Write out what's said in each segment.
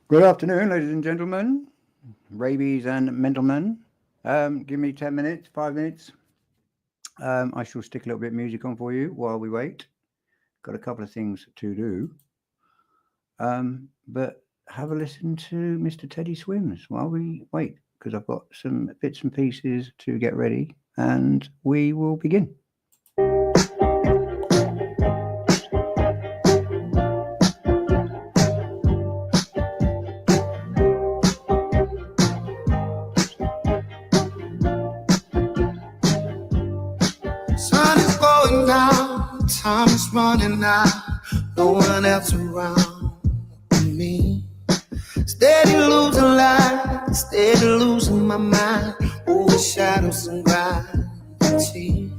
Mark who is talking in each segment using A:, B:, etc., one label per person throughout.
A: Good afternoon, ladies and gentlemen, rabies and mental men. Give me 10 minutes, 5 minutes. I shall stick a little bit of music on for you while we wait. Got a couple of things to do. But have a listen to Mr. Teddy Swims while we wait, because I've got some bits and pieces to get ready, and we will begin.
B: Time is running out, no one else around me. Steady losing light, steady losing my mind over shadows and gravity.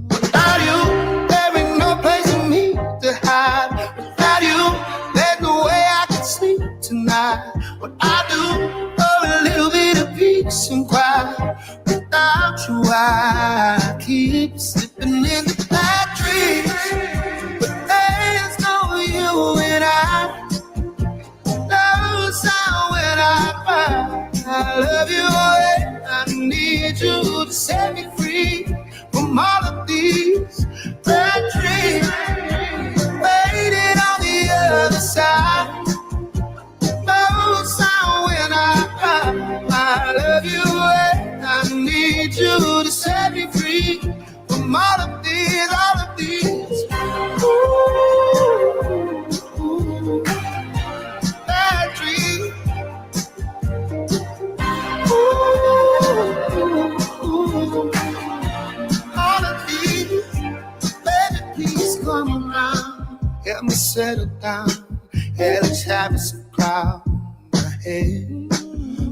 B: Without you, there ain't no place for me to hide. Without you, there's no way I can sleep tonight. What I do for a little bit of peace and quiet. Without you, I keep slipping in the bad dreams. But there's no you and I. No sound when I cry. I love you and I need you to set me free from all of these bad dreams. Waiting on the other side. No sound when I cry. I love you and I need you to set me free from all of these, all of these. Ooh, bad dreams. Ooh, all of these. Baby, please come around. Help me settle down. Yeah, let's have some crowd in my head.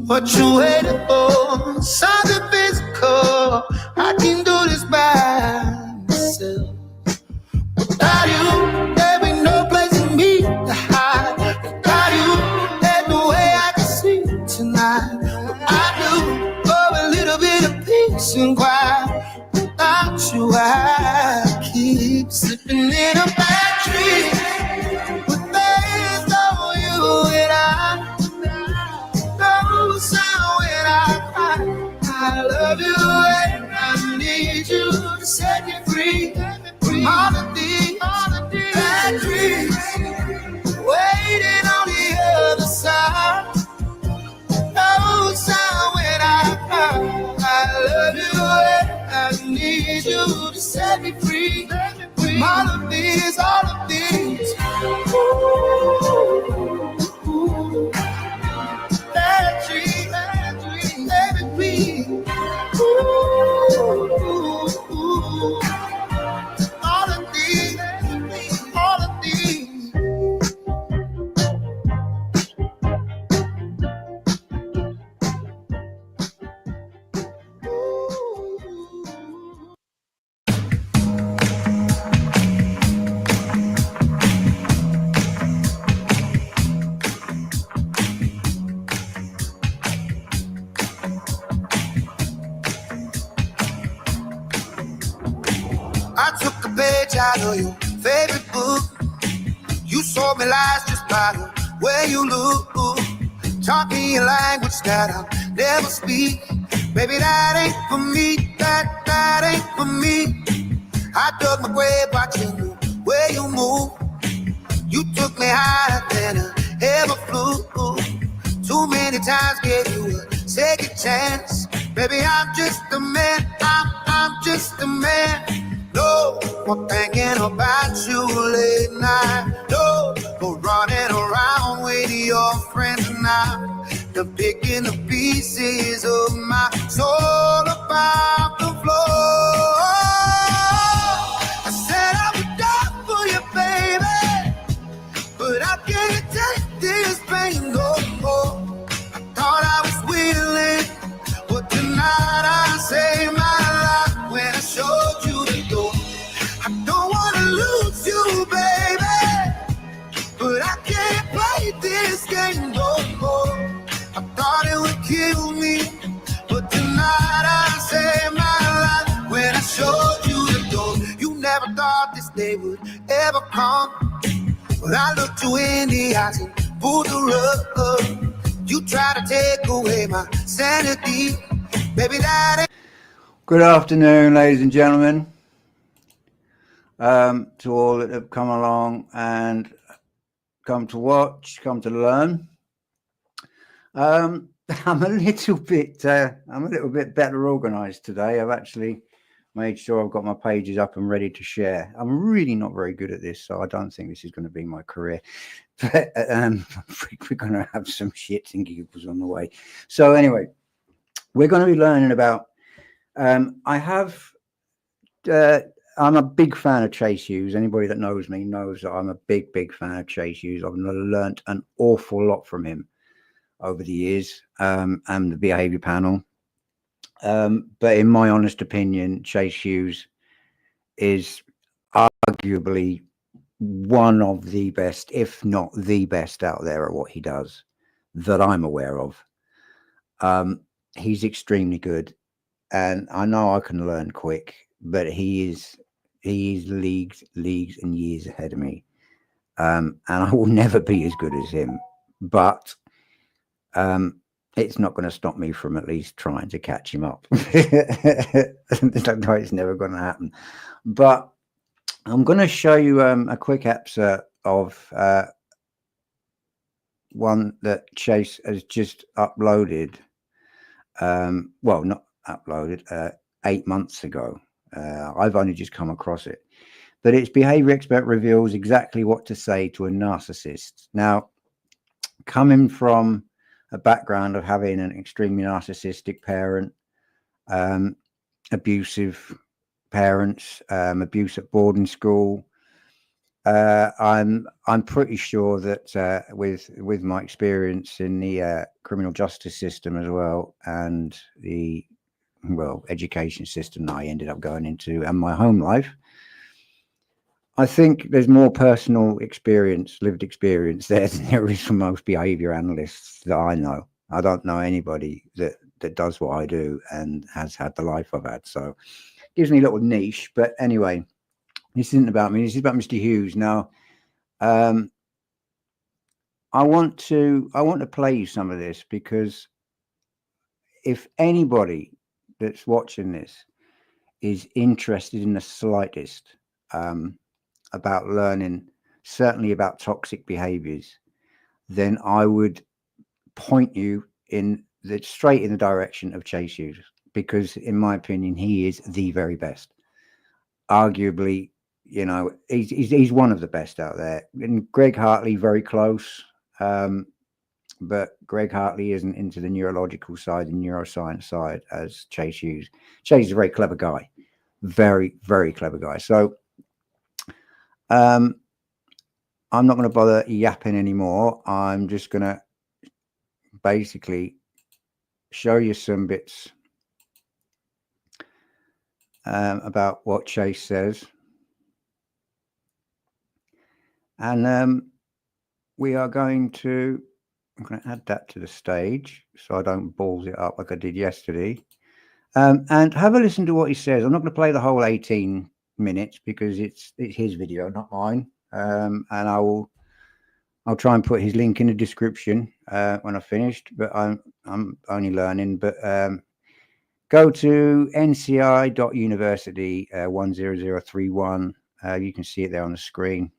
B: What you waiting for? Something physical. I can do this by myself. Without you, there ain't no place for me to hide. Without you, there's no way I can sleep tonight. I do for a little bit of peace and quiet. Without you, I keep slipping in a bad dream. But there's no you and I. No sound when I cry. I love you and I need you to set me free from all of these bad dreams. Waiting on the other side. No sound when I cry. I love you and I need you to set me free from all of these, all of these. Ooh. Bad dream, baby, please. Ooh, all of these, all of these. I took a page out of your favorite book. You sold me lies just by the way you look. Talking your language that I'll never speak. Baby, that ain't for me, that ain't for me. I dug my grave watching the way you move. You took me higher than I ever flew. Too many times gave you a second chance. Baby, I'm just a man, I'm just a man. No more thinking about you late night. No more running around with your friends now. They're picking the pieces of my soul about the floor. I said I would die for you, baby, but I can't take this pain no more. I thought I was willing, but tonight I saved my life when I showed you the door. I don't wanna lose you, baby, but I can't play this game no more. I thought it would kill me, but tonight I saved my life when I showed you the door. You never thought this day would ever come, but I looked you in the eyes and pull the rug. You try to take away my sanity. Baby, that ain't.
A: Good afternoon, ladies and gentlemen. To all that have come along and come to watch, come to learn. I'm a little bit better organized today. I've actually made sure I've got my pages up and ready to share. I'm really not very good at this, so I don't think this is going to be my career. But we're going to have some shits and giggles on the way. So anyway, we're going to be learning about. I'm a big fan of Chase Hughes. Anybody that knows me knows that I'm a big fan of Chase Hughes. I've learned an awful lot from him over the years, and the behavior panel. But in my honest opinion, Chase Hughes is arguably one of the best, if not the best out there at what he does that I'm aware of. He's extremely good, and I know I can learn quick, but he is leagues and years ahead of me. And I will never be as good as him, but it's not going to stop me from at least trying to catch him up. It's never going to happen. But I'm going to show you a quick excerpt of one that Chase has just uploaded. Well, not uploaded, 8 months ago. I've only just come across it. But its behavior expert reveals exactly what to say to a narcissist. Now, coming from a background of having an extremely narcissistic parent, abusive parents, abuse at boarding school, I'm pretty sure that with my experience in the criminal justice system as well, and the education system that I ended up going into, and my home life, I think there's more personal experience, lived experience there than there is from most behavior analysts that I know. I don't know anybody that does what I do and has had the life I've had. So it gives me a little niche. But anyway, this isn't about me. This is about Mr. Hughes. Now, I want to play you some of this, because if anybody that's watching this is interested in the slightest about learning, certainly about toxic behaviors, then I would point you straight in the direction of Chase Hughes, because in my opinion, he is the very best. Arguably, you know, he's one of the best out there. And Greg Hartley, very close. But Greg Hartley isn't into the neurological side and neuroscience side as Chase Hughes. Chase is a very clever guy, very clever guy. So I'm not going to bother yapping anymore. I'm just going to basically show you some bits about what Chase says, and we are going to. I'm going to add that to the stage so I don't balls it up like I did yesterday. And have a listen to what he says. I'm not going to play the whole 18 minutes because it's his video, not mine. And I'll try and put his link in the description when I've finished. But I'm only learning. But go to nci.university 10031. You can see it there on the screen.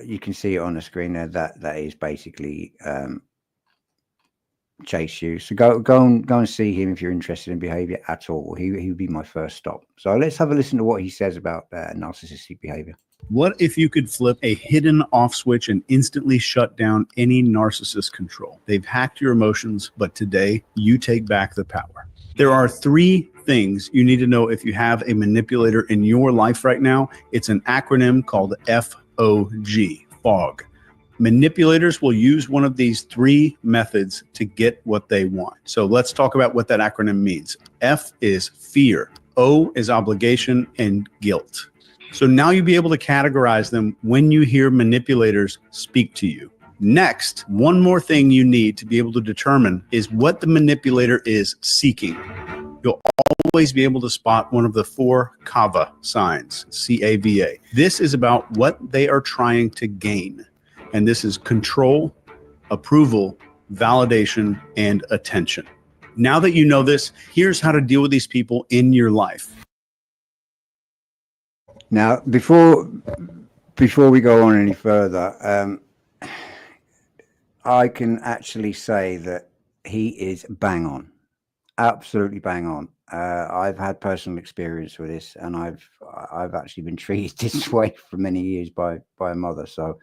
A: You can see it on the screen there. That is basically Chase Hughes. So go and see him if you're interested in behavior at all. He would be my first stop. So let's have a listen to what he says about narcissistic behavior.
C: What if you could flip a hidden off switch and instantly shut down any narcissist control? They've hacked your emotions, but today you take back the power. There are 3 things you need to know if you have a manipulator in your life right now. It's an acronym called FOG, FOG. Manipulators will use one of these 3 methods to get what they want. So let's talk about what that acronym means. F is fear, O is obligation, and guilt. So now you'll be able to categorize them when you hear manipulators speak to you. Next, one more thing you need to be able to determine is what the manipulator is seeking. You'll always be able to spot one of the 4 CAVA signs, C-A-V-A. This is about what they are trying to gain. And this is control, approval, validation, and attention. Now that you know this, here's how to deal with these people in your life.
A: Now, before we go on any further, I can actually say that he is bang on, absolutely bang on. I've had personal experience with this, and I've actually been treated this way for many years by a mother. So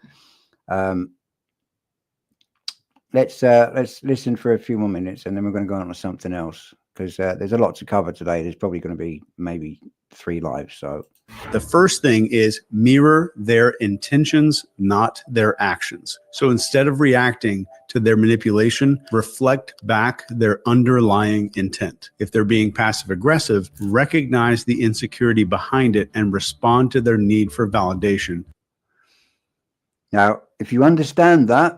A: let's listen for a few more minutes, and then we're going to go on to something else, because there's a lot to cover today. There's probably going to be maybe 3 lives. So
C: the first thing is mirror their intentions, not their actions. So instead of reacting to their manipulation, reflect back their underlying intent. If they're being passive aggressive, recognize the insecurity behind it and respond to their need for validation.
A: Now, if you understand that,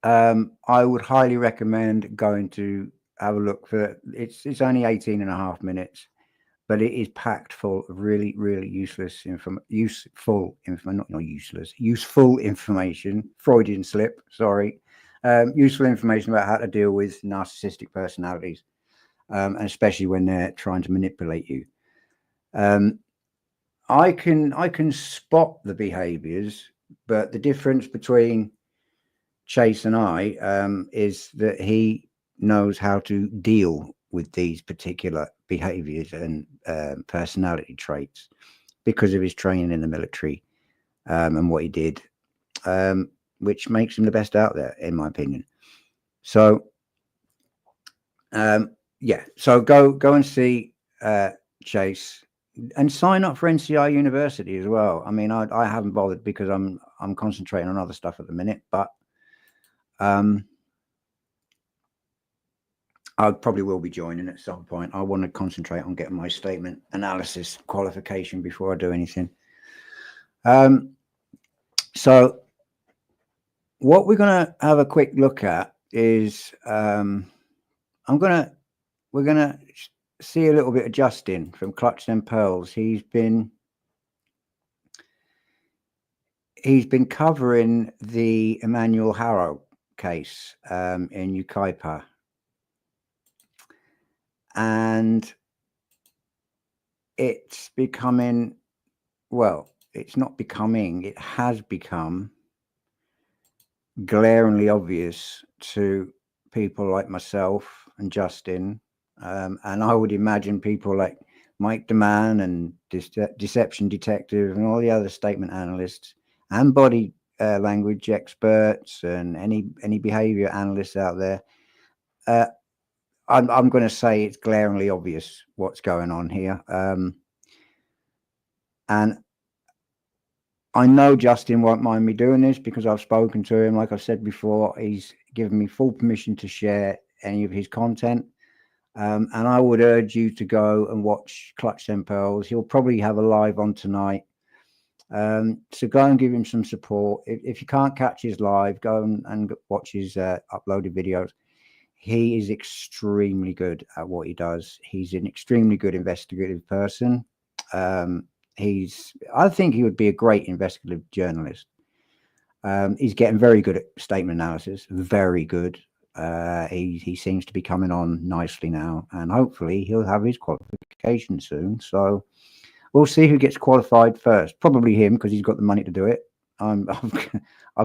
A: I would highly recommend going to have a look for it's only 18.5 minutes, but it is packed full of really, really useful information. Freudian slip, sorry. Useful information about how to deal with narcissistic personalities, and especially when they're trying to manipulate you. I can spot the behaviors, but the difference between Chase and I is that he knows how to deal with these particular behaviors and personality traits because of his training in the military and what he did, which makes him the best out there, in my opinion. So yeah, so go and see Chase, and sign up for NCI University as well. I mean, I haven't bothered because I'm concentrating on other stuff at the minute, but I probably will be joining at some point. I want to concentrate on getting my statement analysis qualification before I do anything. So what we're going to have a quick look at is we're going to see a little bit of Justin from Clutch Them Pearls. He's been covering the Emmanuel Harrow case in Ukaipa. And it's becoming, well, it's not becoming, it has become glaringly obvious to people like myself and Justin, and I would imagine people like Mike DeMann and Deception Detective and all the other statement analysts and body language experts and any behavior analysts out there. I'm going to say it's glaringly obvious what's going on here. And I know Justin won't mind me doing this because I've spoken to him. Like I said before, he's given me full permission to share any of his content. And I would urge you to go and watch Clutch Them Pearls. He'll probably have a live on tonight. So go and give him some support. If you can't catch his live, go and watch his uploaded videos. He is extremely good at what he does. He's an extremely good investigative person. I think he would be a great investigative journalist. He's getting very good at statement analysis, very good. He seems to be coming on nicely now, and hopefully he'll have his qualification soon. So we'll see who gets qualified first. Probably him, because he's got the money to do it. I've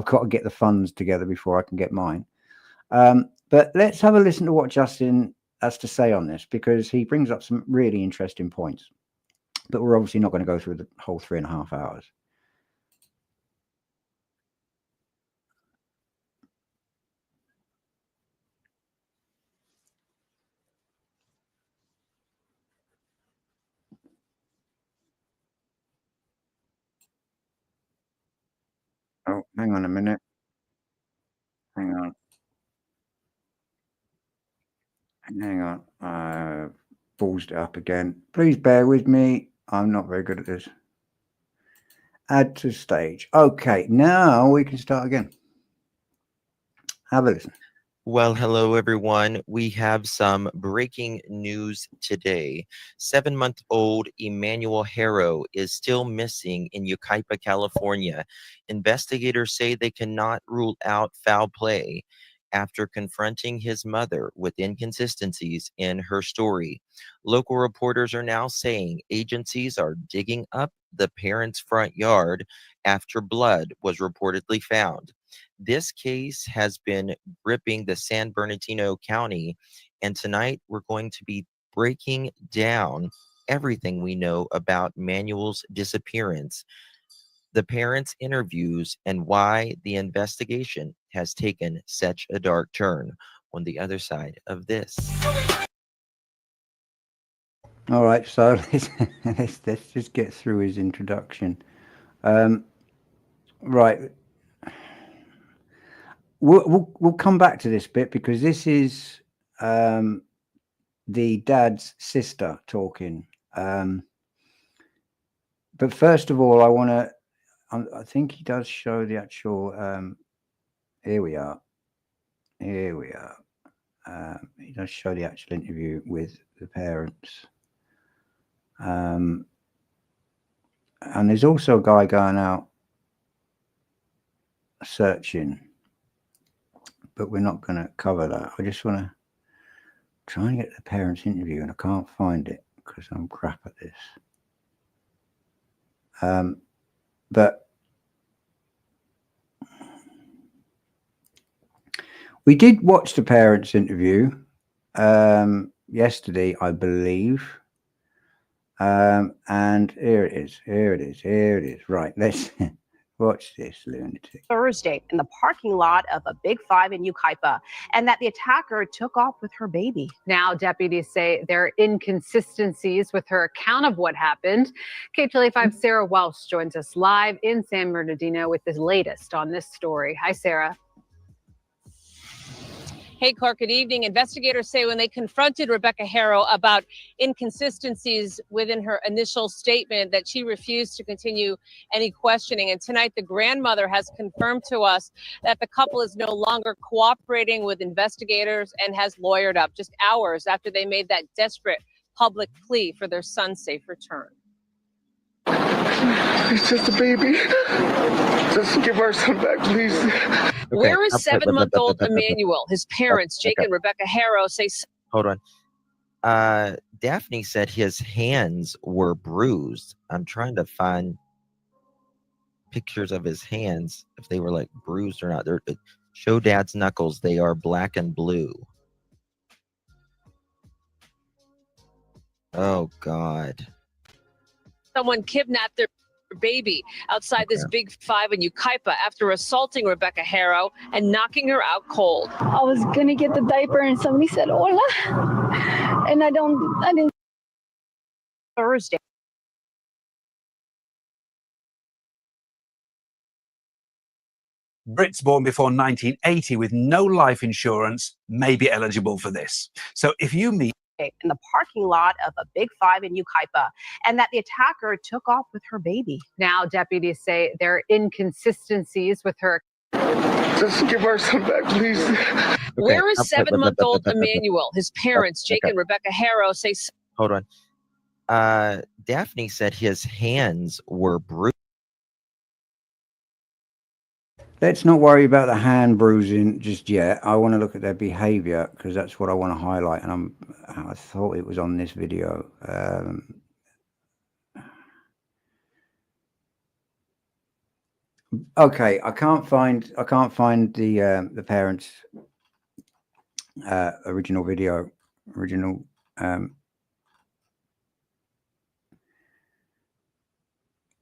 A: got to get the funds together before I can get mine. But let's have a listen to what Justin has to say on this, because he brings up some really interesting points. But we're obviously not going to go through the whole 3.5 hours. Oh, hang on a minute. Hang on. Hang on. Paused it up again. Please bear with me. I'm not very good at this. Add to stage. Okay, now we can start again. Have a listen.
D: Well, hello everyone. We have some breaking news today. 7-month-old Emmanuel Harrow is still missing in Yucaipa, California. Investigators say they cannot rule out foul play after confronting his mother with inconsistencies in her story. Local reporters are now saying agencies are digging up the parents' front yard after blood was reportedly found. This case has been gripping the San Bernardino County, and tonight we're going to be breaking down everything we know about Manuel's disappearance, the parents' interviews, and why the investigation has taken such a dark turn. On the other side of this.
A: All right, so let's just get through his introduction. Right. We'll come back to this bit because this is the dad's sister talking. But first of all, I think he does show the actual. Here we are. He does show the actual interview with the parents. And there's also a guy going out searching, but we're not going to cover that. I just want to try and get the parents' interview, and I can't find it because I'm crap at this. But we did watch the parents' interview yesterday, I believe. And here it is. Right, let's watch this lunatic.
E: Thursday in the parking lot of a Big Five in Yucaipa, and that the attacker took off with her baby.
F: Now, deputies say there are inconsistencies with her account of what happened. KTLA5 Sarah Welsh joins us live in San Bernardino with the latest on this story. Hi, Sarah.
G: Hey, Clark, good evening. Investigators say when they confronted Rebecca Harrow about inconsistencies within her initial statement that she refused to continue any questioning. And tonight, the grandmother has confirmed to us that the couple is no longer cooperating with investigators and has lawyered up just hours after they made that desperate public plea for their son's safe return.
H: It's just a baby. Just give our son back, please.
D: Okay.
G: Where is 7-month-old Emmanuel? His parents, Jake and Rebecca Harrow, say.
D: Hold on. Daphne said his hands were bruised. I'm trying to find pictures of his hands, if they were like bruised or not. Show Dad's knuckles. They are black and blue. Oh, God.
G: Someone kidnapped their baby outside this Big Five in Yucaipa after assaulting Rebecca Harrow and knocking her out cold.
I: I was gonna get the diaper and somebody said hola, and I didn't.
G: Thursday.
J: Brits born before 1980 with no life insurance may be eligible for this. So if you meet
E: In the parking lot of a Big Five in Yucaipa, and that the attacker took off with her baby.
F: Now, deputies say there are inconsistencies with her.
H: Just give our son back, please.
G: Where is 7-month-old Emmanuel? His parents, Jake and Rebecca Harrow, say.
D: Hold on. Daphne said his hands were bruised.
A: Let's not worry about the hand bruising just yet. I want to look at their behavior because that's what I want to highlight. And I thought it was on this video. Okay, I can't find the parents' original video.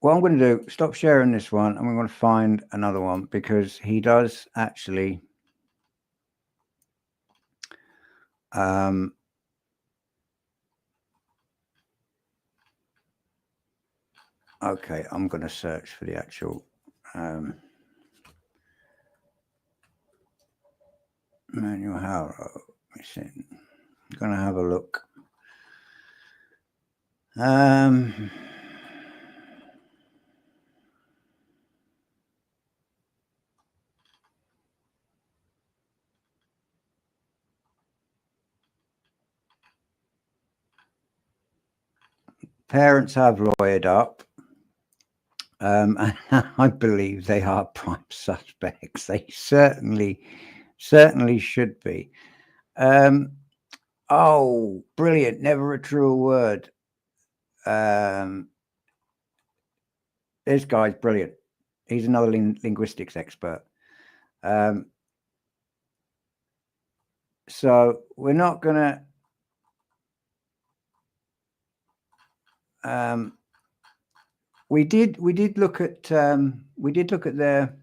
A: What I'm going to do, stop sharing this one, and we're going to find another one because he does actually okay, I'm going to search for the actual Emmanuel Harrow. I'm going to have a look. parents have lawyered up. And I believe they are prime suspects. They certainly should be. Oh, brilliant. Never a truer word. This guy's brilliant. He's another linguistics expert. So we're not going to. We did look at the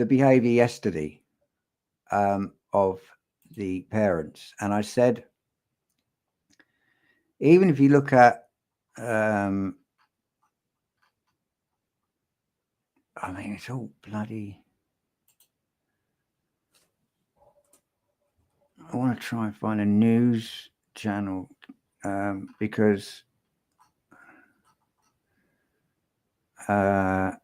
A: behavior yesterday of the parents, and I said, even if you look at I mean, it's all bloody. I want to try and find a news channel because oh,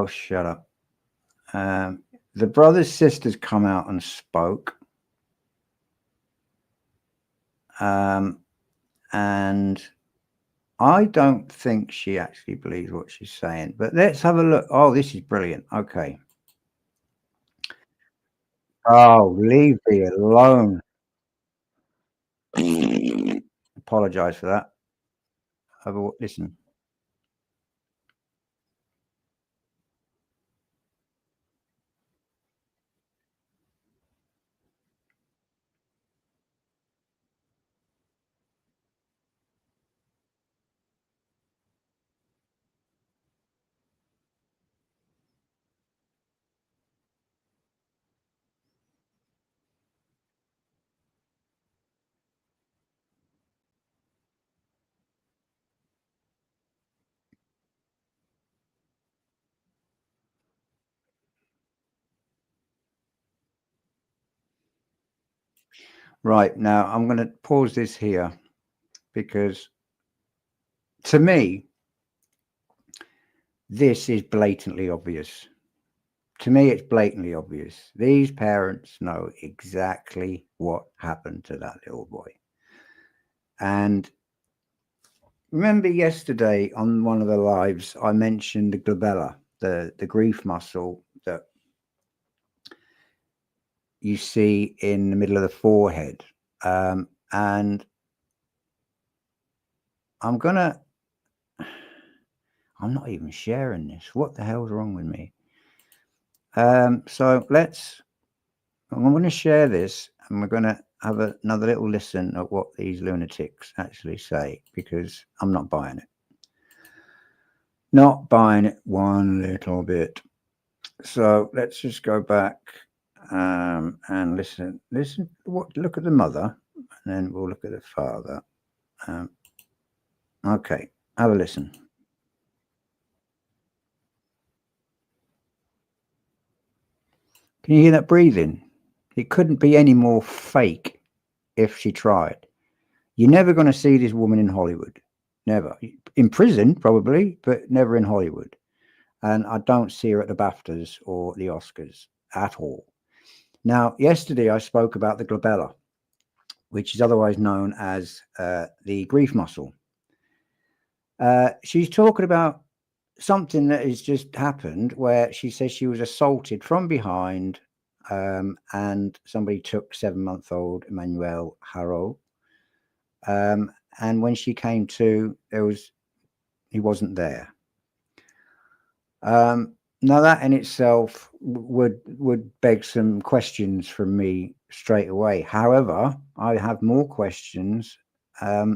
A: shut up. The brothers, sisters come out and spoke. And I don't think she actually believes what she's saying, but let's have a look. Oh, this is brilliant. Okay. Oh, leave me alone. Apologize for that. Have a listen. Right, now I'm going to pause this here because to me, this is blatantly obvious. To me, it's blatantly obvious. These parents know exactly what happened to that little boy. And remember yesterday on one of the lives, I mentioned the glabella, the grief muscle that you see in the middle of the forehead. And I'm not even sharing this. What the hell's wrong with me? So I'm going to share this and we're going to have another little listen at what these lunatics actually say, because I'm not buying it. Not buying it one little bit. So let's just go back and listen. Look at the mother, and then we'll look at the father. Okay, have a listen. Can you hear that breathing? It couldn't be any more fake if she tried. You're never going to see this woman in Hollywood. Never. In prison, probably, but never in Hollywood. And I don't see her at the BAFTAs or the Oscars at all. Now, yesterday I spoke about the glabella, which is otherwise known as the grief muscle. She's talking about something that has just happened where she says she was assaulted from behind and somebody took 7-month-old Emmanuel Harrow. And when she came to, he wasn't there. Now that in itself would beg some questions from me straight away. However, I have more questions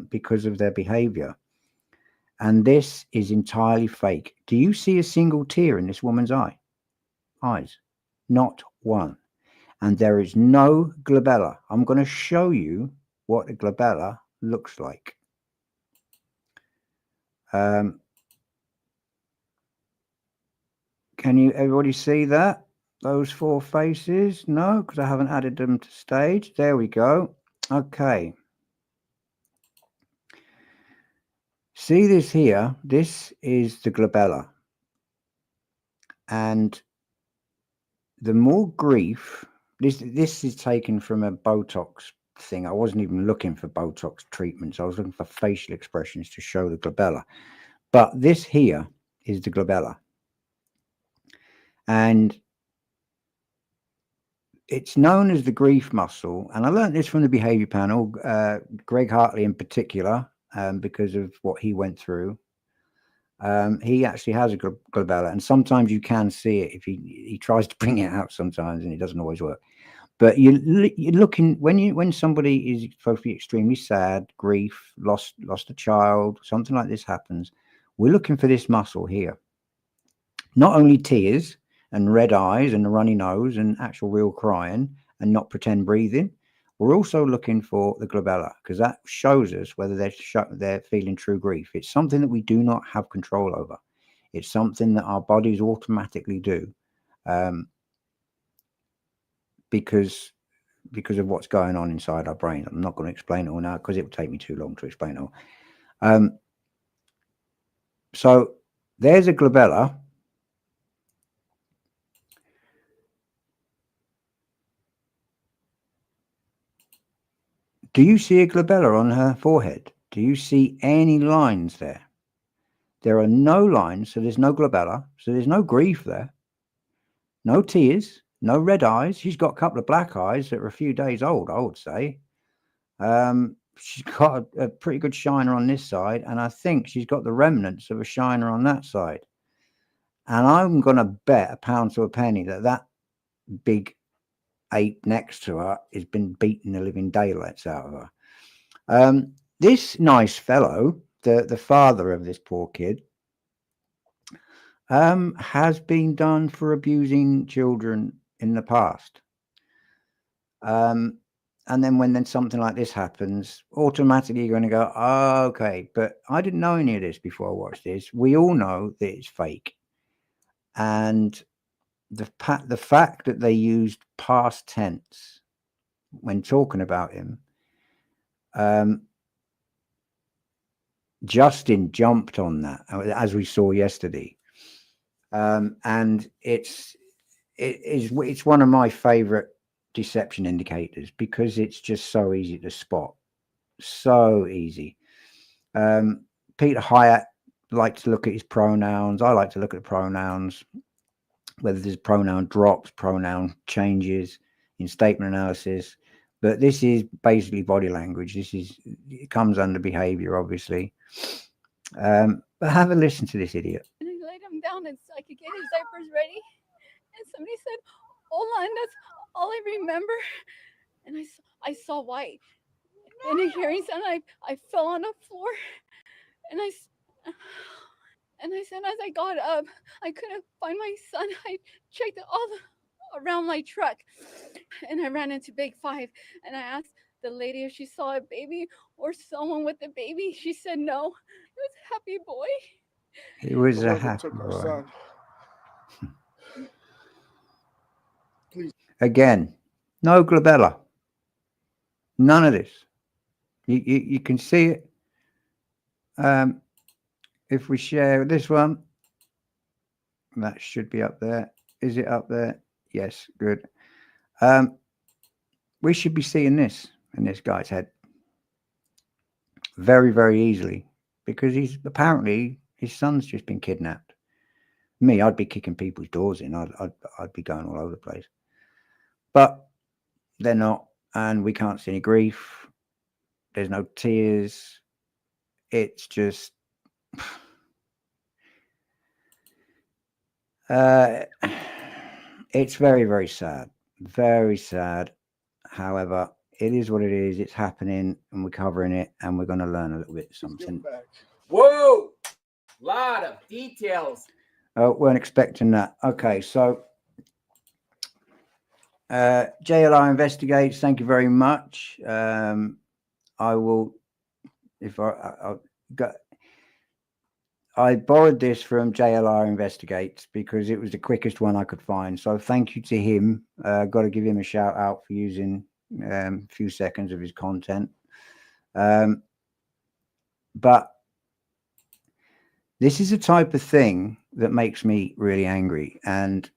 A: because of their behavior. And this is entirely fake. Do you see a single tear in this woman's eyes? Not one. And there is no glabella. I'm going to show you what a glabella looks like. Can you everybody see that? Those 4 faces? No, because I haven't added them to stage. There we go. Okay. See this here? This is the glabella. And the more grief, this is taken from a Botox thing. I wasn't even looking for Botox treatments. I was looking for facial expressions to show the glabella. But this here is the glabella. And it's known as the grief muscle. And I learned this from the behavior panel, Greg Hartley in particular, because of what he went through. He actually has a glabella, and sometimes you can see it if he tries to bring it out sometimes, and it doesn't always work. But you're looking when somebody is supposed to be extremely sad, grief, lost a child, something like this happens. We're looking for this muscle here. Not only tears and red eyes and a runny nose and actual real crying and not pretend breathing. We're also looking for the glabella, because that shows us whether they're feeling true grief. It's something that we do not have control over. It's something that our bodies automatically do. Because of what's going on inside our brain. I'm not going to explain it all now because it would take me too long to explain it all. So there's a glabella. Do you see a glabella on her forehead? Do you see any lines there? There are no lines, so there's no glabella, so there's no grief there. No tears. No red eyes. She's got a couple of black eyes that are a few days old, I would say. She's got a pretty good shiner on this side, and I think she's got the remnants of a shiner on that side. And I'm going to bet a pound to a penny that big ape next to her has been beating the living daylights out of her. This nice fellow, the father of this poor kid, has been done for abusing children in the past. And then when something like this happens, automatically you're going to go, oh, okay, but I didn't know any of this before I watched this. We all know that it's fake. And the fact that they used past tense when talking about him, Justin jumped on that, as we saw yesterday. And it's one of my favorite deception indicators, because it's just so easy to spot. So easy. Peter Hyatt likes to look at his pronouns. I like to look at pronouns, whether there's pronoun drops, pronoun changes in statement analysis. But this is basically body language. It comes under behavior, obviously. But have a listen to this idiot.
I: And I laid him down and so I could get his diapers ready. And somebody said, "Hola," and that's all I remember. And I saw white. And a hearing sound, I fell on the floor. And I said, as I got up, I couldn't find my son. I checked around my truck. And I ran into Big 5. And I asked the lady if she saw a baby or someone with a baby. She said no. It was a happy boy.
A: It was a happy boy. Again, no glabella. None of this. You can see it. If we share this one, that should be up there. Is it up there? Yes, good. We should be seeing this in this guy's head very, very easily, because apparently his son's just been kidnapped. Me, I'd be kicking people's doors in. I'd be going all over the place. But they're not, and we can't see any grief. There's no tears. It's just it's very, very sad. Very sad. However, it is what it is. It's happening, and we're covering it, and we're going to learn a little bit something.
K: Whoa! Lot of details.
A: Oh, weren't expecting that. Okay, so JLR Investigates, thank you very much. I will, I borrowed this from JLR Investigates because it was the quickest one I could find. So thank you to him. Got to give him a shout out for using a few seconds of his content. But this is a type of thing that makes me really angry. And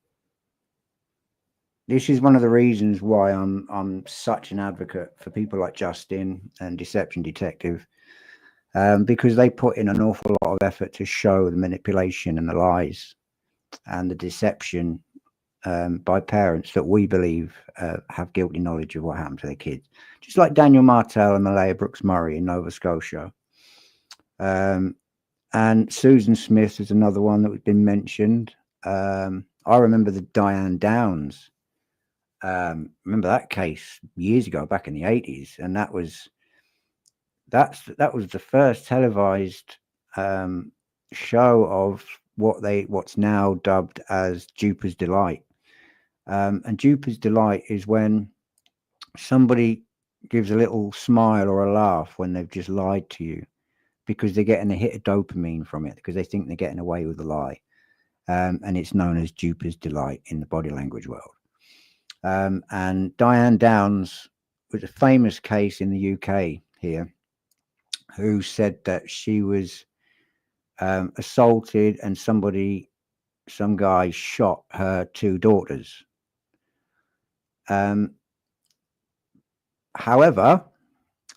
A: this is one of the reasons why I'm such an advocate for people like Justin and Deception Detective, because they put in an awful lot of effort to show the manipulation and the lies and the deception by parents that we believe have guilty knowledge of what happened to their kids. Just like Daniel Martel and Malaya Brooks Murray in Nova Scotia. And Susan Smith is another one that has been mentioned. I remember the Diane Downs. Remember that case years ago, back in the 80s, and that was the first televised show of what's now dubbed as Duper's Delight. And Duper's Delight is when somebody gives a little smile or a laugh when they've just lied to you, because they're getting a hit of dopamine from it, because they think they're getting away with a lie. And it's known as Duper's Delight in the body language world. And Diane Downs was a famous case in the UK here, who said that she was assaulted and some guy shot her 2 daughters. However,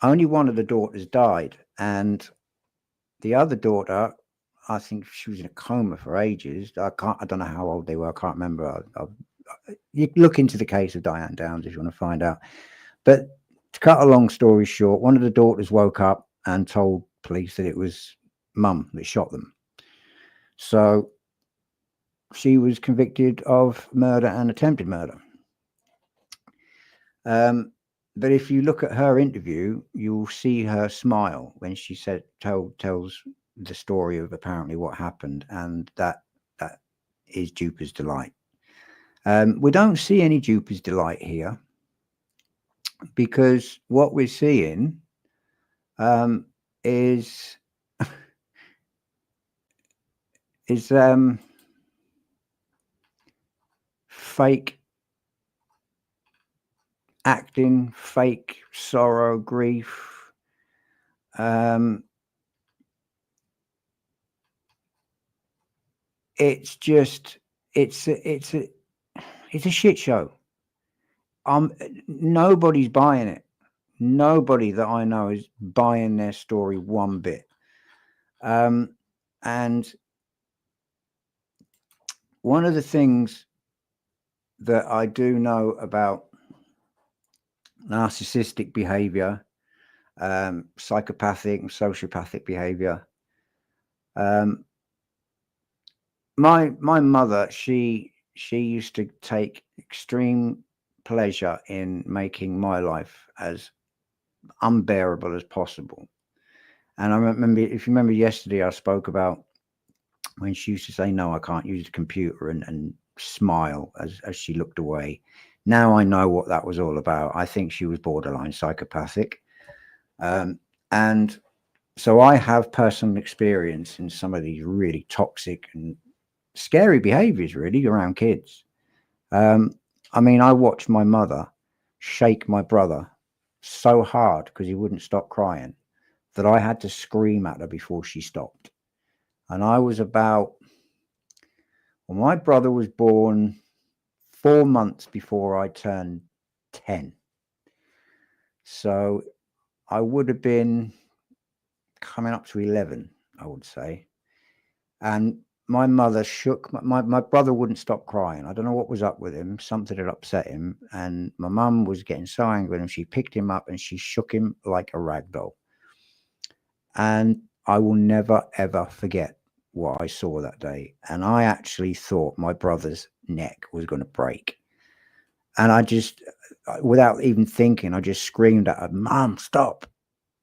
A: only one of the daughters died, and the other daughter, I think she was in a coma for ages. I don't know how old they were. I can't remember. You look into the case of Diane Downs if you want to find out. But to cut a long story short, one of the daughters woke up and told police that it was mum that shot them. So she was convicted of murder and attempted murder. But if you look at her interview, you'll see her smile when she tells the story of apparently what happened, and that is Duper's Delight. We don't see any Duper's Delight here, because what we're seeing is fake acting, fake sorrow, grief. It's just it's a shit show. Nobody's buying it. Nobody that I know is buying their story one bit. And one of the things that I do know about narcissistic behavior, psychopathic and sociopathic behavior. My mother, she used to take extreme pleasure in making my life as unbearable as possible. And I remember, if you remember yesterday, I spoke about when she used to say, "No, I can't use the computer," and smile as she looked away. Now I know what that was all about. I think she was borderline psychopathic. And so I have personal experience in some of these really toxic and scary behaviors, really, around kids. I mean, I watched my mother shake my brother so hard because he wouldn't stop crying that I had to scream at her before she stopped. And I was well, my brother was born 4 months before I turned 10. So I would have been coming up to 11, I would say. And my mother shook, my brother wouldn't stop crying. I don't know what was up with him. Something had upset him. And my mum was getting so angry, and she picked him up and she shook him like a rag doll. And I will never, ever forget what I saw that day. And I actually thought my brother's neck was going to break. And I just, without even thinking, I just screamed at her, "Mum, stop."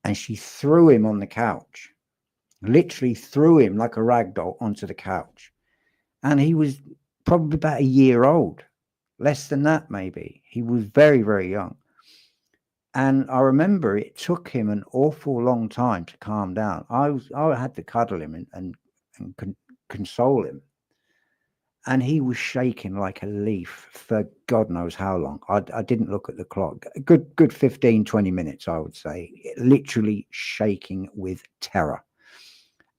A: And she threw him on the couch, literally threw him like a rag doll onto the couch. And he was probably about a year old, less than that, maybe. He was very, very young. And I remember it took him an awful long time to calm down. I had to cuddle him and console him. And he was shaking like a leaf for God knows how long. I didn't look at the clock. A good 15, 20 minutes, I would say. Literally shaking with terror.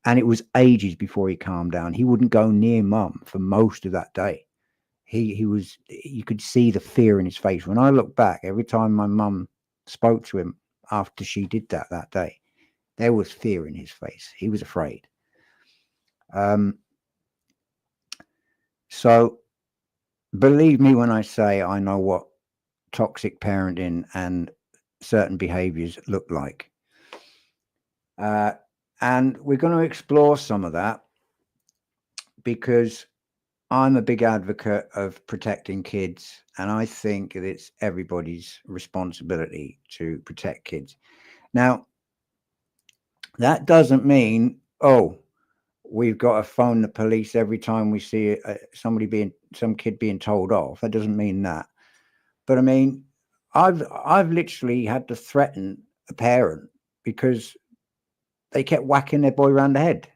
A: And it was ages before he calmed down. He wouldn't go near mum for most of that day. He was, you could see the fear in his face. When I look back, every time my mum spoke to him after she did that day, there was fear in his face. He was afraid. So believe me when I say I know what toxic parenting and certain behaviors look like. And we're going to explore some of that because I'm a big advocate of protecting kids, and I think that it's everybody's responsibility to protect kids. Now, that doesn't mean, oh, we've got to phone the police every time we see some kid being told off. That doesn't mean that. But I mean, I've literally had to threaten a parent because they kept whacking their boy around the head.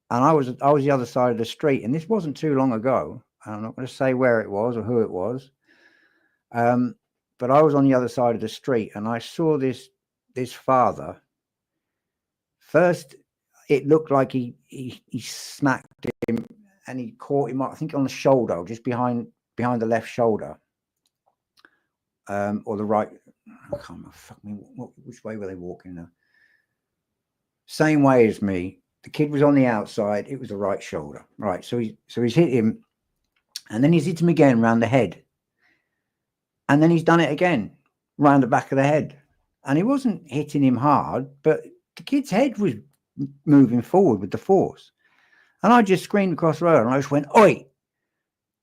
A: And I was the other side of the street, and this wasn't too long ago. I'm not going to say where it was or who it was, but I was on the other side of the street, and I saw this father. First, it looked like he smacked him, and he caught him, I think, on the shoulder, just behind the left shoulder, or the right. I can't remember. Fuck me. Which way were they walking now? Same way as me. The kid was on the outside. It was the right shoulder. Right. So he's hit him, and then he's hit him again round the head. And then he's done it again round the back of the head. And he wasn't hitting him hard, but the kid's head was moving forward with the force. And I just screamed across the road, and I just went, "Oi,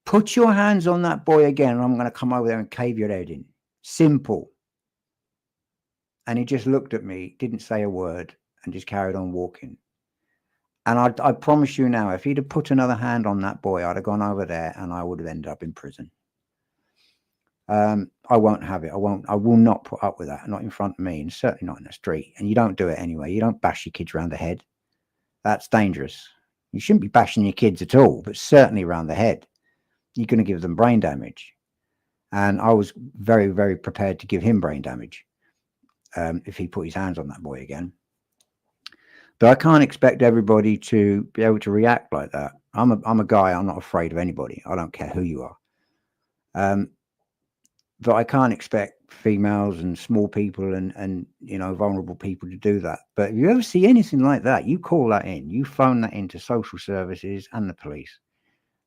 A: put your hands on that boy again, and I'm going to come over there and cave your head in. Simple." And he just looked at me, didn't say a word, and just carried on walking. And I promise you now, if he'd have put another hand on that boy, I'd have gone over there and I would have ended up in prison. I won't have it. I will not put up with that. Not in front of me, and certainly not in the street. And you don't do it anyway. You don't bash your kids around the head. That's dangerous. You shouldn't be bashing your kids at all, but certainly around the head. You're going to give them brain damage. And I was very, very prepared to give him brain damage if he put his hands on that boy again. But I can't expect everybody to be able to react like that. I'm a guy. I'm not afraid of anybody. I don't care who you are. But I can't expect females and small people and vulnerable people to do that. But if you ever see anything like that, you call that in. You phone that into social services and the police,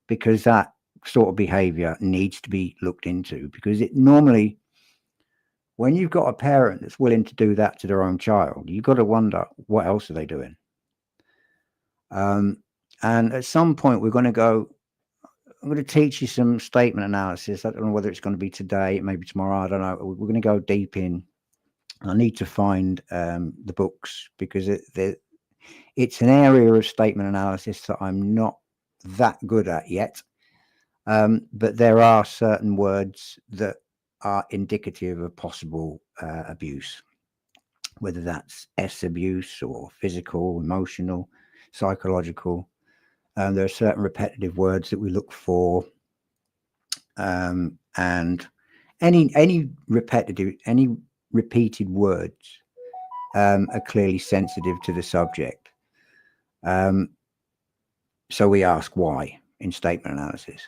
A: because that sort of behavior needs to be looked into. Because it normally, when you've got a parent that's willing to do that to their own child, you've got to wonder, what else are they doing? And at some point, I'm going to teach you some statement analysis. I don't know whether it's going to be today, maybe tomorrow. I don't know. We're going to go deep in. I need to find the books, because it's an area of statement analysis that I'm not that good at yet. But there are certain words that are indicative of possible abuse, whether that's abuse or physical, emotional, psychological. There are certain repetitive words that we look for, and any repeated words are clearly sensitive to the subject. So we ask why in statement analysis.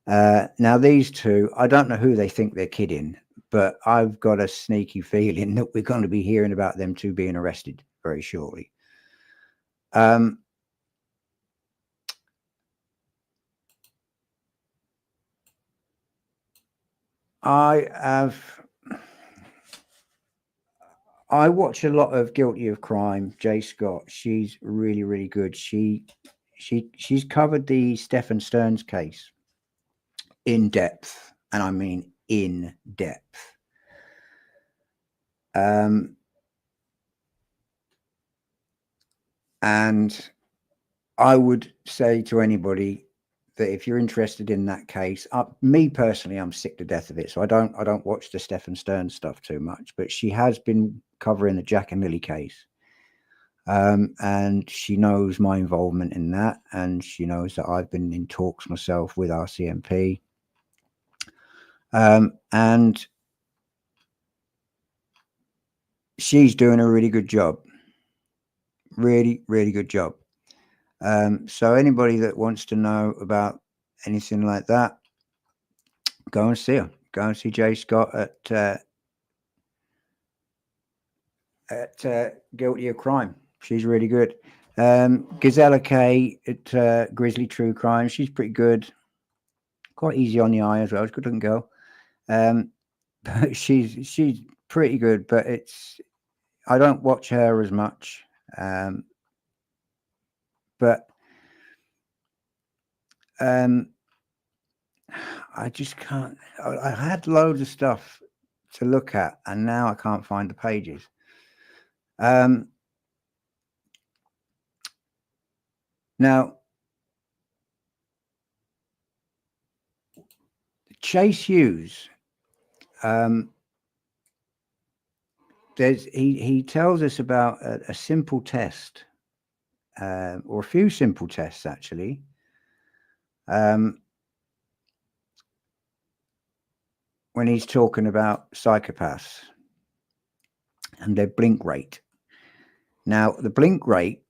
A: Now, these two, I don't know who they think they're kidding, but I've got a sneaky feeling that we're going to be hearing about them two being arrested very shortly. I watch a lot of Guilty of Crime. Jay Scott, she's really, really good. She's covered the Stephen Stearns case in depth, and I mean in depth. And I would say to anybody that if you're interested in that case, me personally, I'm sick to death of it, so I don't watch the Stephen Stearns stuff too much. But she has been covering the Jack and Lily case, and she knows my involvement in that, and she knows that I've been in talks myself with RCMP, and she's doing a really good job. Really, really good job. So anybody that wants to know about anything like that, go and see her. Go and see Jay Scott at Guilty of Crime. She's really good. Gazella K at Grizzly True Crime. She's pretty good. Quite easy on the eye as well. She's a good looking girl. But she's pretty good, but I don't watch her as much. But I just can't. I had loads of stuff to look at, and now I can't find the pages. Now, Chase Hughes, he tells us about a simple test, or a few simple tests actually. When he's talking about psychopaths and their blink rate. Now, the blink rate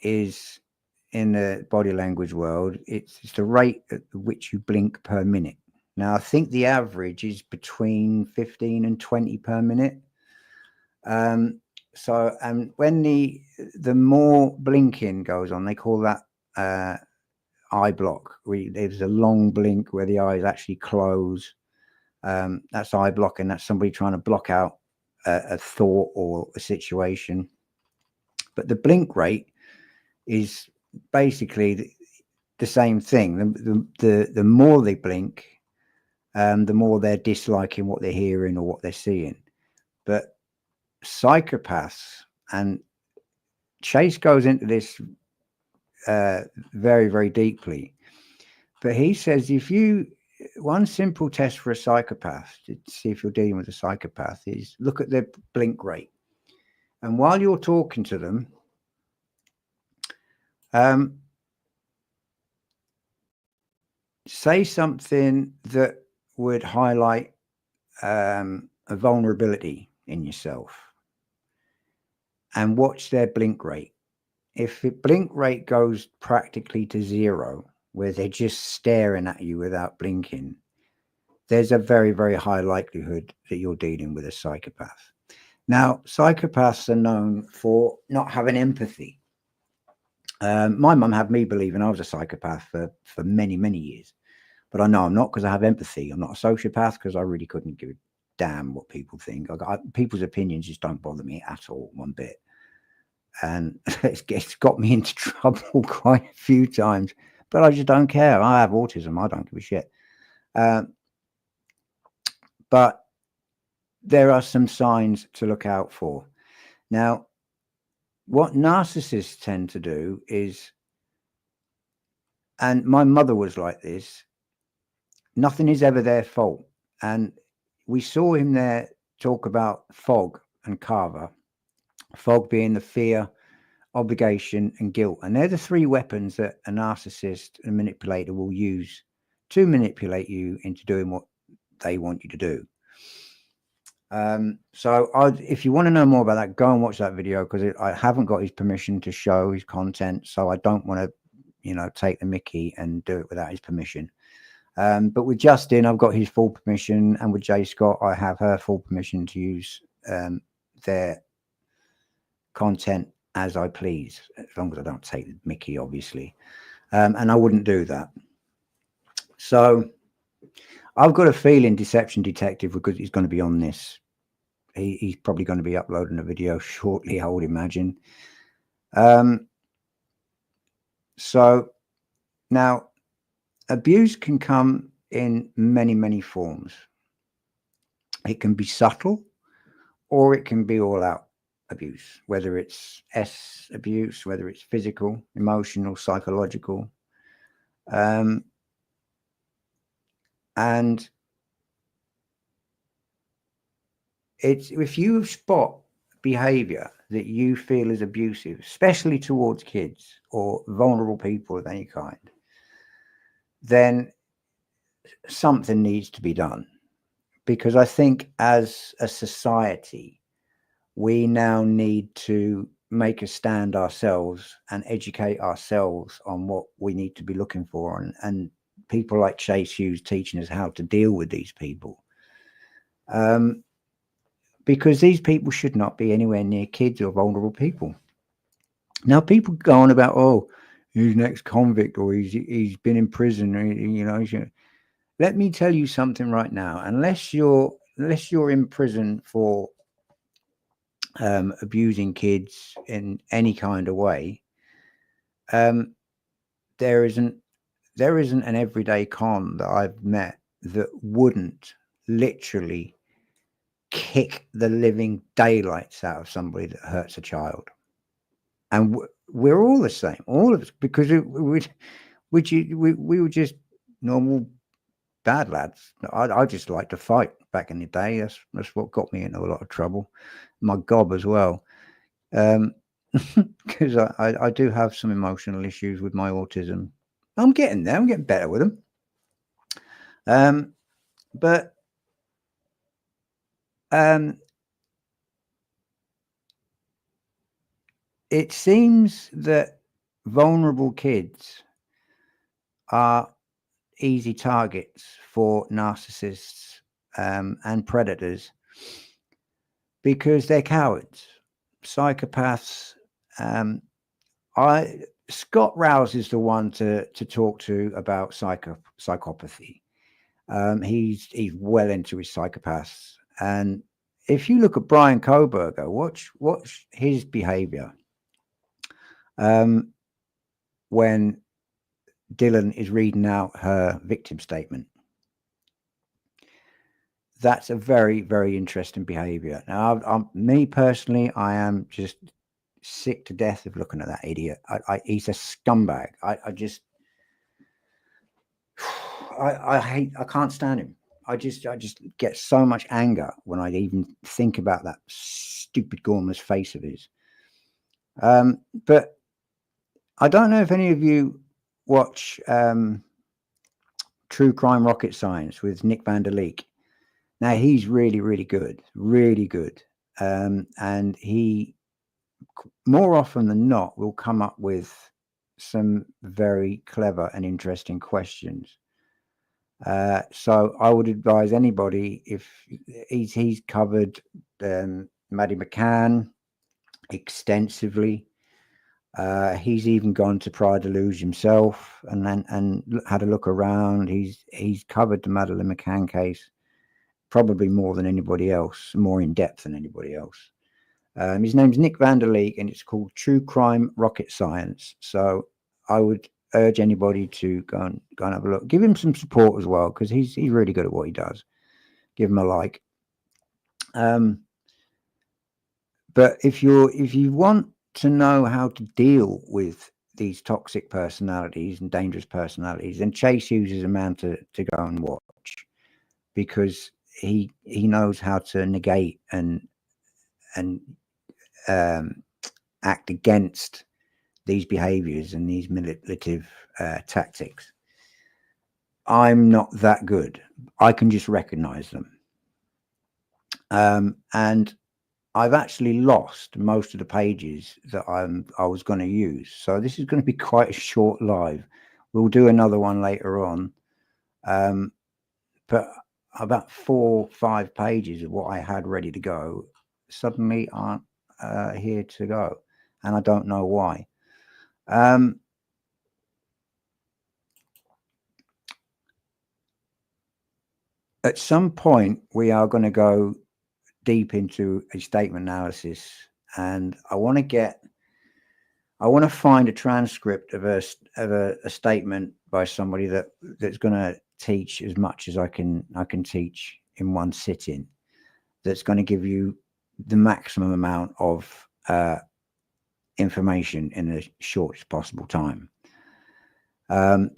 A: is, in the body language world, it's the rate at which you blink per minute. Now, I think the average is between 15 and 20 per minute. So, and when the more blinking goes on, they call that eye block. There's a long blink where the eyes actually close. That's eye block, and that's somebody trying to block out a thought or a situation. But the blink rate is basically the same thing. The more they blink, the more they're disliking what they're hearing or what they're seeing. But psychopaths, and Chase goes into this very, very deeply, but he says one simple test for a psychopath to see if you're dealing with a psychopath is look at their blink rate. And while you're talking to them, say something that would highlight a vulnerability in yourself, and watch their blink rate. If the blink rate goes practically to zero, where they're just staring at you without blinking, there's a very, very high likelihood that you're dealing with a psychopath. Now, psychopaths are known for not having empathy. My mum had me believing I was a psychopath for many, many years. But I know I'm not, because I have empathy. I'm not a sociopath because I really couldn't give a damn what people think. People's opinions just don't bother me at all, one bit. And it's got me into trouble quite a few times. But I just don't care. I have autism. I don't give a shit. But there are some signs to look out for. Now, what narcissists tend to do is, and my mother was like this, nothing is ever their fault. And we saw him there talk about fog and Carver. Fog being the fear, obligation, and guilt. And they're the three weapons that a narcissist and manipulator will use to manipulate you into doing what they want you to do. So if you want to know more about that, go and watch that video, because I haven't got his permission to show his content. So I don't want to, take the mickey and do it without his permission. But with Justin, I've got his full permission, and with Jay Scott, I have her full permission to use their content as I please, as long as I don't take the mickey, obviously. And I wouldn't do that. So I've got a feeling Deception Detective, because he's going to be on this, he's probably going to be uploading a video shortly, I would imagine. So now, abuse can come in many, many forms. It can be subtle, or it can be all out abuse, whether it's abuse, whether it's physical, emotional, psychological. And if you spot behavior that you feel is abusive, especially towards kids or vulnerable people of any kind, then something needs to be done. Because I think as a society, we now need to make a stand ourselves and educate ourselves on what we need to be looking for, and people like Chase Hughes teaching us how to deal with these people. Because these people should not be anywhere near kids or vulnerable people. Now, people go on about, oh, he's an ex-convict, or he's been in prison, or, you know. Let me tell you something right now. Unless you're in prison for abusing kids in any kind of way, there isn't an everyday con that I've met that wouldn't literally kick the living daylights out of somebody that hurts a child. And we're all the same, all of us, because we were just normal bad lads. I just like to fight back in the day. That's what got me into a lot of trouble. My gob as well. Because I do have some emotional issues with my autism. I'm getting there. I'm getting better with them. But it seems that vulnerable kids are easy targets for narcissists and predators because they're cowards, psychopaths. Scott Rouse is the one to talk to about psychopathy. He's well into his psychopaths, and if you look at Brian Koberger, watch his behavior when Dylan is reading out her victim statement. That's a very, very interesting behavior. Now, me personally, I am just sick to death of looking at that idiot. He's a scumbag. I can't stand him. I just get so much anger when I even think about that stupid gormless face of his. But I don't know if any of you watch True Crime Rocket Science with Nick Van der Leek. Now, he's really, really good, really good. And he, more often than not, will come up with some very clever and interesting questions. So I would advise anybody, if he's covered Maddie McCann extensively. He's even gone to Pride Deluge himself and had a look around. He's covered the Madeleine McCann case probably more than anybody else, more in depth than anybody else. His name's Nick Van der Leek, and it's called True Crime Rocket Science. So I would urge anybody to go and have a look. Give him some support as well, because he's really good at what he does. Give him a like. But if you want to know how to deal with these toxic personalities and dangerous personalities, then Chase Hughes is a man to go and watch, because he knows how to negate and act against these behaviors and these manipulative tactics. I'm not that good. I can just recognize them. And I've actually lost most of the pages that I was going to use. So this is going to be quite a short live. We'll do another one later on. But about 4 or 5 pages of what I had ready to go suddenly aren't here to go. And I don't know why. At some point, we are going to go deep into a statement analysis, and I want to find a transcript of a statement by somebody that's going to teach as much as I can teach in one sitting, that's going to give you the maximum amount of information in the shortest possible time.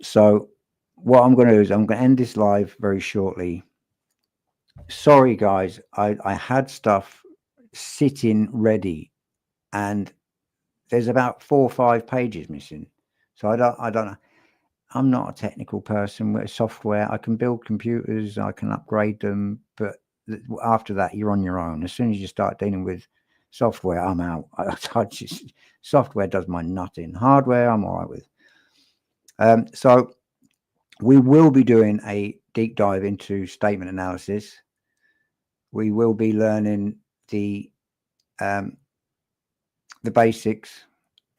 A: So what I'm going to do is I'm going to end this live very shortly. Sorry guys, I had stuff sitting ready and there's about 4 or 5 pages missing. So I don't know. I'm not a technical person with software. I can build computers, I can upgrade them, but after that you're on your own. As soon as you start dealing with software, I'm out. Software does my nutting. Hardware I'm all right with. So We will be doing a deep dive into statement analysis. We will be learning the basics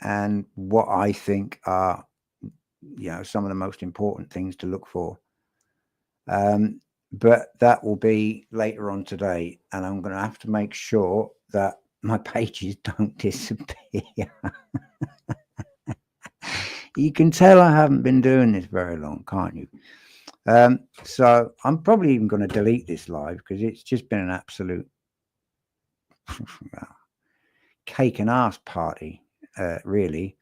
A: and what I think are, some of the most important things to look for. But that will be later on today, and I'm going to have to make sure that my pages don't disappear. You can tell I haven't been doing this very long, can't you? So I'm probably even going to delete this live because it's just been an absolute cake and ass party, really.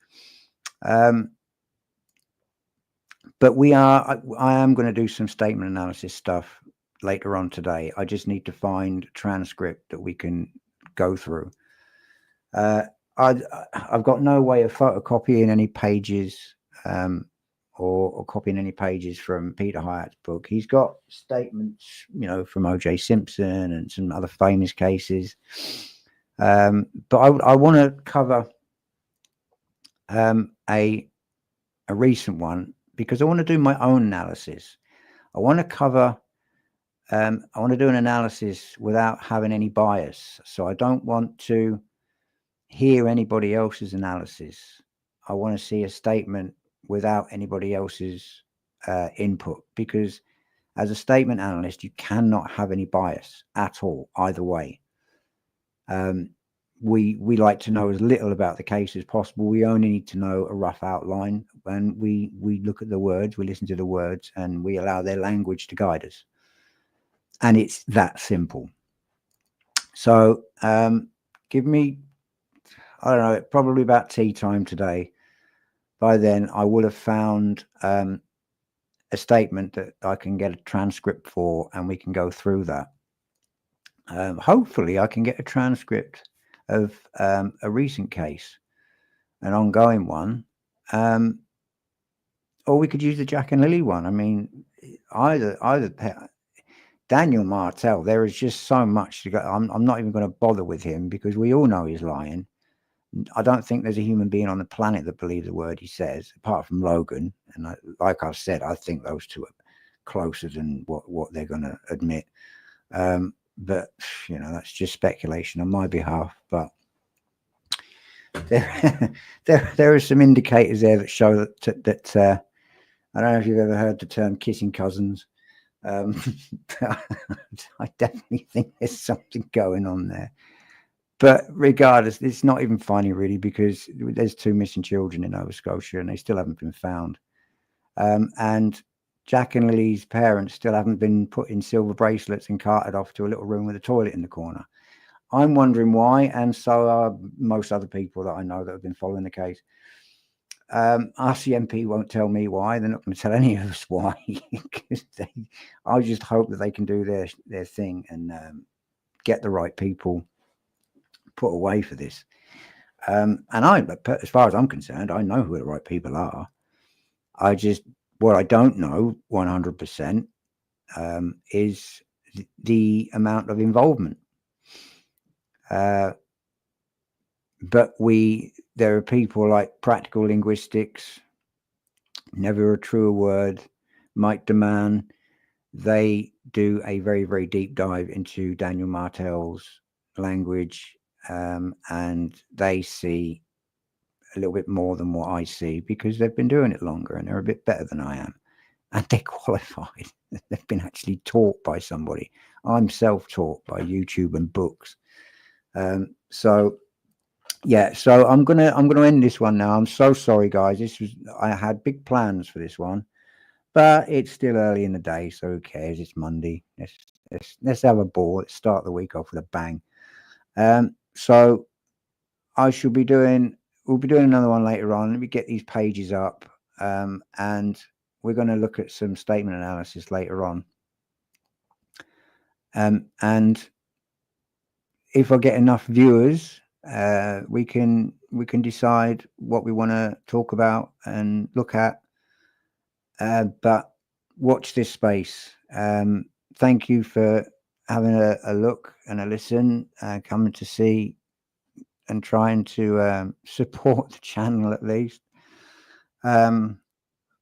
A: But I am going to do some statement analysis stuff later on today. I just need to find a transcript that we can go through. I've got no way of photocopying any pages or copying any pages from Peter Hyatt's book. He's got statements, from O.J. Simpson and some other famous cases. But I want to cover a recent one because I want to do my own analysis. I want to cover, I want to do an analysis without having any bias. So I don't want to hear anybody else's analysis. I want to see a statement without anybody else's input, because as a statement analyst, you cannot have any bias at all, either way. We like to know as little about the case as possible. We only need to know a rough outline, and we look at the words, we listen to the words, and we allow their language to guide us. And it's that simple. So give me, I don't know, probably about tea time today. By then, I will have found a statement that I can get a transcript for, and we can go through that. Hopefully, I can get a transcript of a recent case, an ongoing one, or we could use the Jack and Lily one. I mean, either Daniel Martel, there is just so much to go. I'm not even going to bother with him because we all know he's lying. I don't think there's a human being on the planet that believes a word he says, apart from Logan. And like I've said, I think those two are closer than what they're going to admit. But that's just speculation on my behalf. But there are some indicators there that show that I don't know if you've ever heard the term kissing cousins. I definitely think there's something going on there. But regardless, it's not even funny really, because there's 2 missing children in Nova Scotia and they still haven't been found. And Jack and Lily's parents still haven't been put in silver bracelets and carted off to a little room with a toilet in the corner. I'm wondering why, and so are most other people that I know that have been following the case. RCMP won't tell me why. They're not going to tell any of us why. I just hope that they can do their thing and get the right people put away for this. And as far as I'm concerned, I know who the right people are. What I don't know 100% is the amount of involvement. But there are people like Practical Linguistics, Never a Truer Word, Mike DeMann. They do a very, very deep dive into Daniel Martel's language, and they see a little bit more than what I see because they've been doing it longer and they're a bit better than I am, and they're qualified. They've been actually taught by somebody. I'm self-taught by YouTube and books. So I'm gonna end this one now. I'm so sorry, guys. I had big plans for this one, but it's still early in the day, so who cares? It's Monday. Let's have a ball. Let's start the week off with a bang. So we'll be doing another one later on. Let me get these pages up, and we're going to look at some statement analysis later on. And if I get enough viewers, we can decide what we want to talk about and look at. But watch this space. Thank you for having a look and a listen, coming to see and trying to support the channel at least.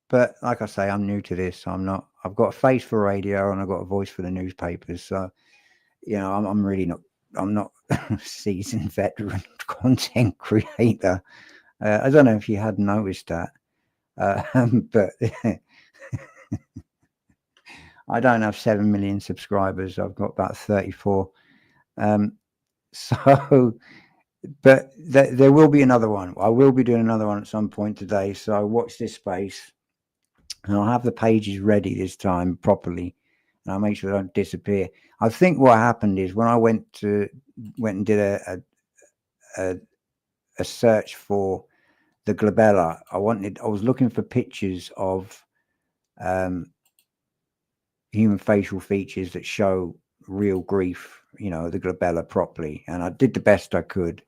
A: but like I say, I'm new to this. I've got a face for radio and I've got a voice for the newspapers. So, you know, I'm really not, I'm not a seasoned veteran content creator. I don't know if you had noticed that, but I don't have 7 million subscribers. I've got about 34. So, but there will be another one. I will be doing another one at some point today. So watch this space, and I'll have the pages ready this time properly, and I'll make sure they don't disappear. I think what happened is when I went and did a search for the glabella, I was looking for pictures of human facial features that show real grief, you know, the glabella properly, and I did the best I could.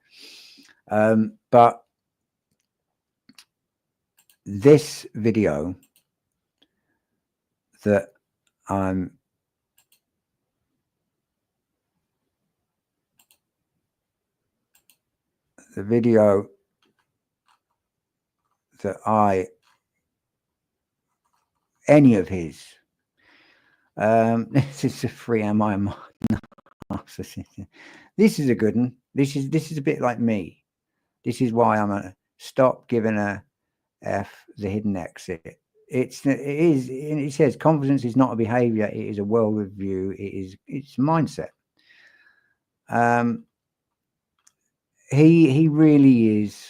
A: But this video that the video that any of his, this is a free MI narcissist. This is a good one. This is a bit like me. This is why I'm gonna stop giving a F the hidden exit. It says confidence is not a behavior, it is a worldview, it's mindset. He really is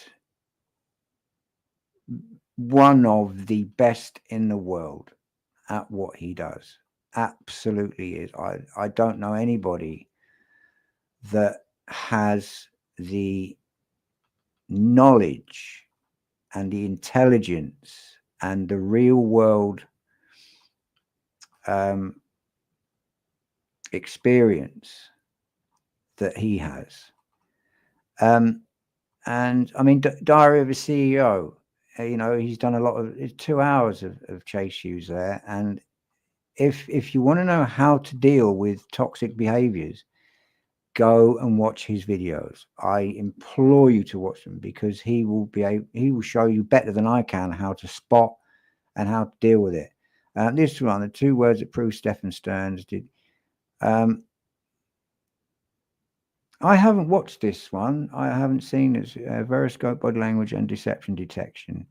A: one of the best in the world at what he does. Absolutely is. I don't know anybody that has the knowledge and the intelligence and the real world experience that he has. And I mean, Diary of a CEO, you know, he's done a lot of 2 hours of Chase Hughes there. And if you want to know how to deal with toxic behaviors, go and watch his videos. I implore you to watch them, because he will show you better than I can how to spot and how to deal with it. This one, the 2 words that prove Stephen Stearns did. I haven't watched this one. I haven't seen it. Veriscope, body language, and deception detection.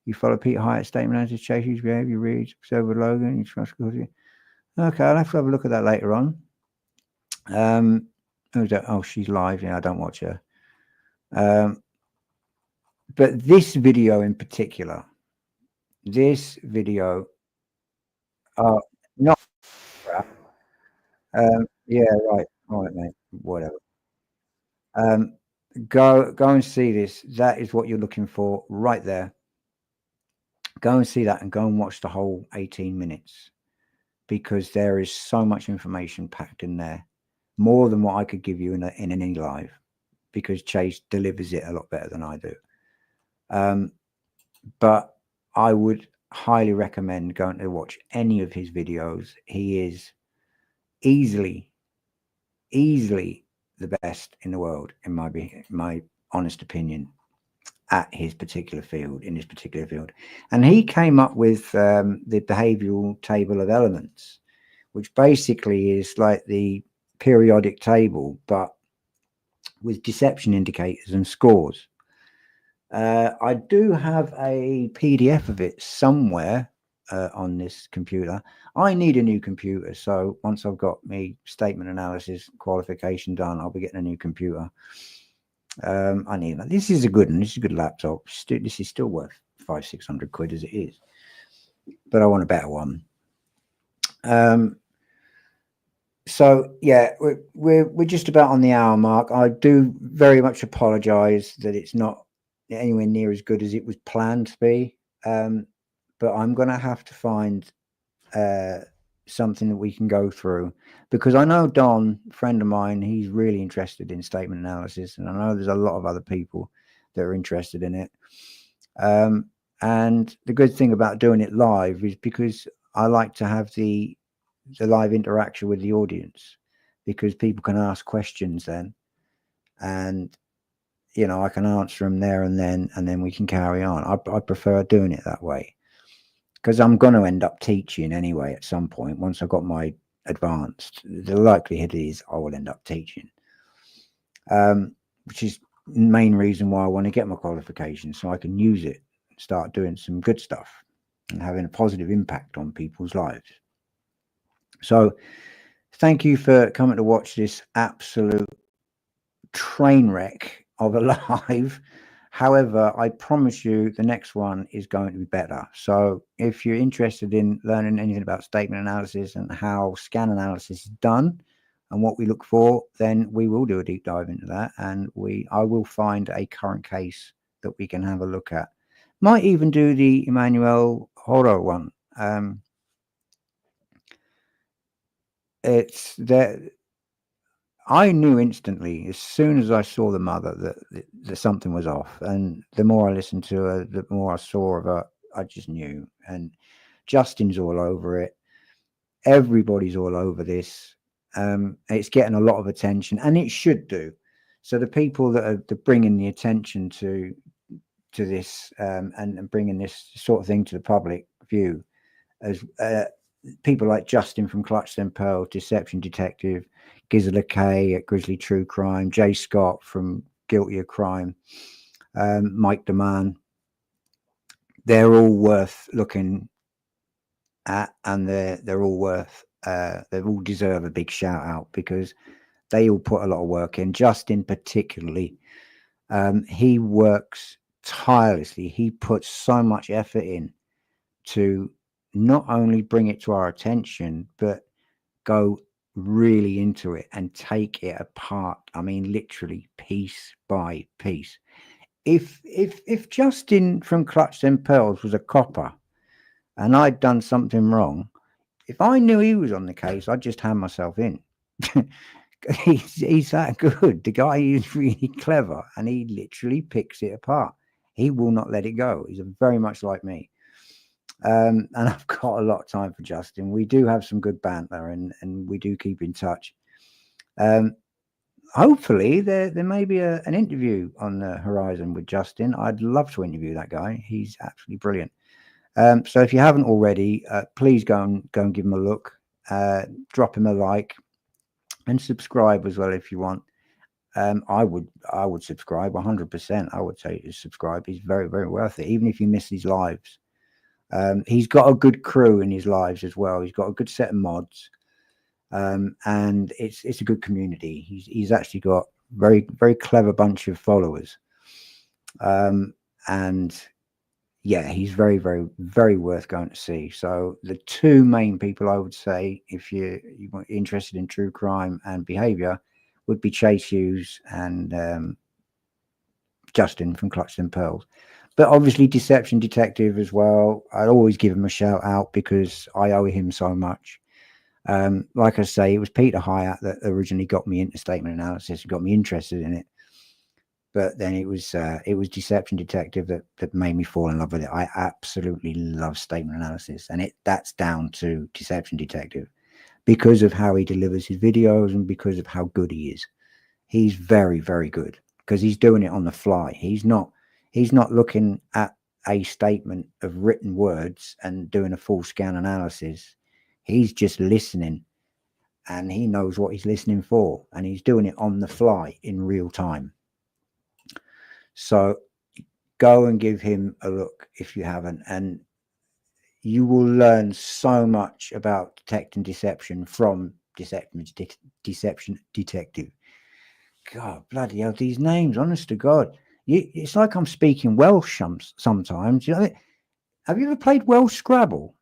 A: You follow Peter Hyatt's statement as Chase Hughes' behavior, reads, observe with Logan. You trust. Okay, I'll have to have a look at that later on. Oh, she's live. Yeah, I don't watch her. But this video in particular, yeah, right, mate, whatever. Go and see this. That is what you're looking for right there. Go and see that, and go and watch the whole 18 minutes, because there is so much information packed in there, more than what I could give you in any live, because Chase delivers it a lot better than I do. But I would highly recommend going to watch any of his videos. He is easily the best in the world, in my honest opinion, at his particular field, in his particular field. And he came up with the behavioral table of elements, which basically is like the periodic table, but with deception indicators and scores. I do have a PDF of it somewhere on this computer. I need a new computer, so once I've got my statement analysis qualification done, I'll be getting a new computer. I need that. This is a good one. This is a good laptop. This is still worth 500-600 quid as it is, but I want a better one. So yeah, we're just about on the hour mark. I do very much apologize that it's not anywhere near as good as it was planned to be, but I'm gonna have to find something that we can go through, because I know Don, a friend of mine, he's really interested in statement analysis, and I know there's a lot of other people that are interested in it. And the good thing about doing it live is because I like to have the live interaction with the audience, because people can ask questions then, and you know, I can answer them there and then we can carry on. I prefer doing it that way. because I'm going to end up teaching anyway at some point. Once I got my advanced, the likelihood is I will end up teaching, which is the main reason why I want to get my qualification, so I can use it, start doing some good stuff and having a positive impact on people's lives. So thank you for coming to watch this absolute train wreck of a live. However, I promise you the next one is going to be better. So if you're interested in learning anything about statement analysis and how scan analysis is done and what we look for, then we will do a deep dive into that, and I will find a current case that we can have a look at. Might even do the Emmanuel Horo one. It's that I knew instantly as soon as I saw the mother that something was off, and the more I listened to her, the more I saw of her. I just knew. And Justin's all over it. Everybody's all over this. It's getting a lot of attention, and it should do. So the people that are bringing the attention to this and bringing this sort of thing to the public view, as people like Justin from Clutch Them Pearls, Deception Detective, Gisela K at Grizzly True Crime, Jay Scott from Guilty of Crime, Mike DeMann, they're all worth looking at, and they're all worth they all deserve a big shout out because they all put a lot of work in. Justin particularly, he works tirelessly. He puts so much effort in to not only bring it to our attention, but go really into it and take it apart. I mean, literally piece by piece. If Justin from Clutch Them Pearls was a copper and I'd done something wrong, if I knew he was on the case, I'd just hand myself in. He's that good. The guy is really clever, and he literally picks it apart. He will not let it go. He's very much like me. And I've got a lot of time for Justin. We do have some good banter, and we do keep in touch. Hopefully there may be an interview on the horizon with Justin. I'd love to interview that guy. He's absolutely brilliant. So if you haven't already, please go and give him a look. Drop him a like and subscribe as well if you want. I would subscribe 100%. I would say to subscribe. He's very, very worth it, even if you miss his lives. He's got a good crew in his lives as well. He's got a good set of mods, and it's a good community. He's actually got very, very clever bunch of followers, and yeah, he's very, very, very worth going to see. So the two main people I would say, if you're interested in true crime and behavior, would be Chase Hughes and Justin from Clutch Them Pearls. But obviously Deception Detective as well. I always give him a shout out because I owe him so much. Like I say, it was Peter Hyatt that originally got me into statement analysis and got me interested in it. But then it was Deception Detective that made me fall in love with it. I absolutely love statement analysis, and that's down to Deception Detective because of how he delivers his videos and because of how good he is. He's very, very good because he's doing it on the fly. He's not looking at a statement of written words and doing a full scan analysis. He's just listening, and he knows what he's listening for, and he's doing it on the fly in real time. So go and give him a look if you haven't, and you will learn so much about detecting deception from Deception Detective. God, bloody hell, these names, honest to God. It's like I'm speaking Welsh sometimes. You know, have you ever played Welsh Scrabble?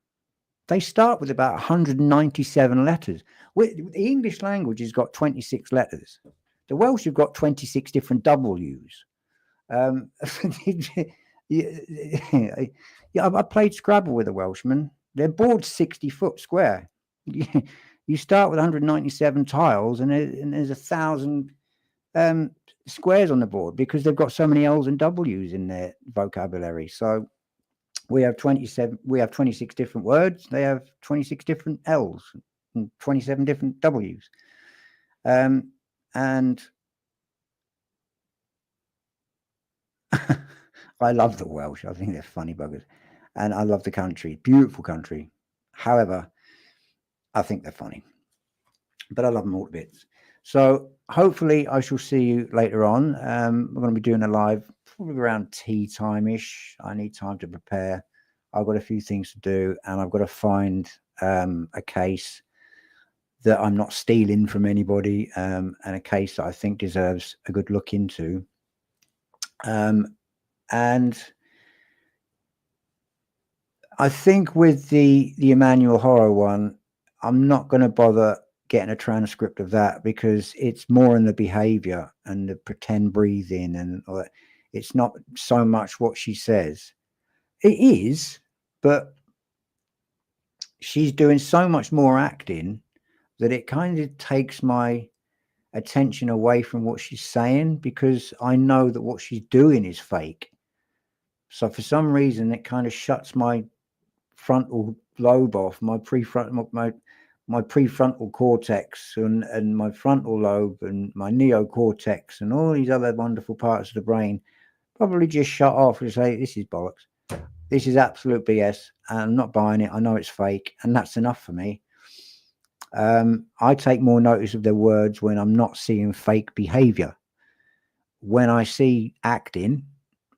A: They start with about 197 letters. The English language has got 26 letters. The Welsh have got 26 different W's. Yeah, I played Scrabble with a Welshman. Their board's 60 foot square. You start with 197 tiles, and there's 1,000 squares on the board because they've got so many L's and W's in their vocabulary. So we have 27. We have 26 different words. They have 26 different L's and 27 different W's. And I love the Welsh. I think they're funny buggers. and I love the country, beautiful country. However, I think they're funny, but I love them all to bits. So hopefully I shall see you later on. We're going to be doing a live probably around tea time-ish. I need time to prepare. I've got a few things to do, and I've got to find a case that I'm not stealing from anybody, and a case that I think deserves a good look into. And I think with the Emmanuel Horror one, I'm not going to bother getting a transcript of that, because it's more in the behavior and the pretend breathing, and it's not so much what she says. It is, but she's doing so much more acting that it kind of takes my attention away from what she's saying, because I know that what she's doing is fake. So for some reason, it kind of shuts my frontal lobe off, my prefrontal cortex, and my frontal lobe, and my neocortex, and all these other wonderful parts of the brain probably just shut off and say, this is bollocks. This is absolute BS, and I'm not buying it. I know it's fake, and that's enough for me. I take more notice of their words when I'm not seeing fake behavior. When I see acting,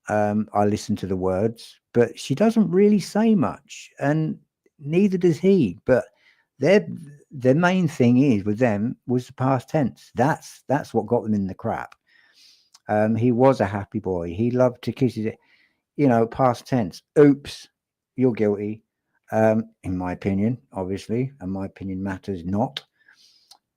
A: I listen to the words, but she doesn't really say much, and neither does he. But their main thing is with them was the past tense. That's what got them in the crap. He was a happy boy. He loved to kiss it. You know, past tense. Oops, you're guilty. In my opinion, obviously, and my opinion matters not.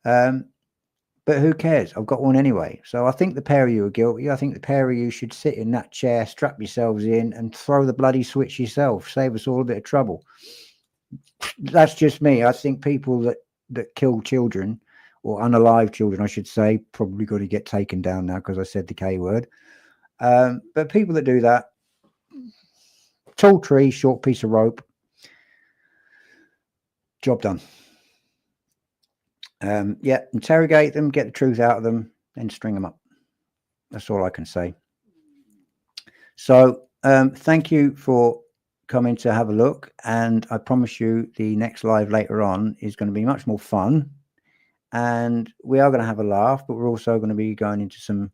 A: But who cares? I've got one anyway. So I think the pair of you are guilty. I think the pair of you should sit in that chair, strap yourselves in, and throw the bloody switch yourself. Save us all a bit of trouble. That's just me. I think people that kill children, or unalive children, I should say, probably got to get taken down now because I said the K word. But people that do that, tall tree, short piece of rope, job done. Yeah, interrogate them, get the truth out of them, then string them up. That's all I can say. So thank you for coming to have a look, and I promise you the next live later on is going to be much more fun, and we are going to have a laugh, but we're also going to be going into some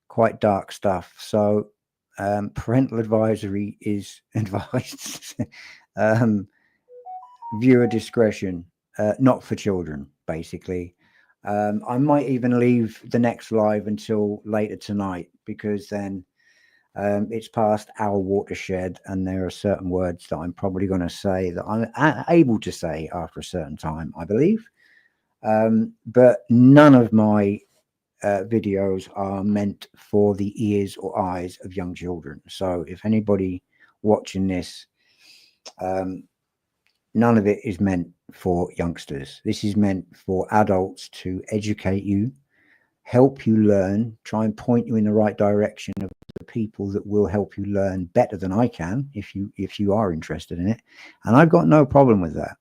A: quite dark stuff. So parental advisory is advised. Viewer discretion, not for children, basically. I might even leave the next live until later tonight, because then it's past our watershed, and there are certain words that I'm probably going to say that I'm able to say after a certain time, I believe. But none of my videos are meant for the ears or eyes of young children. So if anybody watching this, none of it is meant for youngsters. This is meant for adults to educate you, help you learn, try and point you in the right direction of the people that will help you learn better than I can, if you are interested in it. And I've got no problem with that.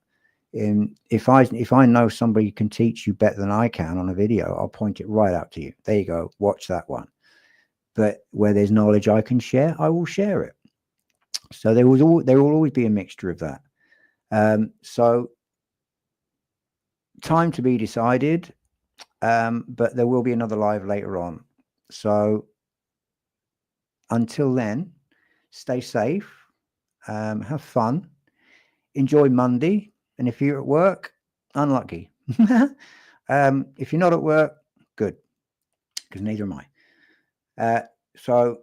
A: If I know somebody can teach you better than I can on a video, I'll point it right out to you. There you go, watch that one. But where there's knowledge I can share, I will share it. So there will always be a mixture of that. So time to be decided, but there will be another live later on. So until then, stay safe, have fun, enjoy Monday, and if you're at work, unlucky. If you're not at work, good, because neither am I. So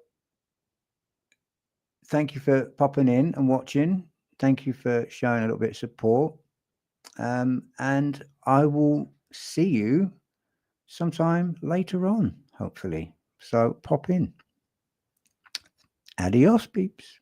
A: thank you for popping in and watching. Thank you for showing a little bit of support. And I will see you sometime later on, hopefully. So pop in. Adios, peeps.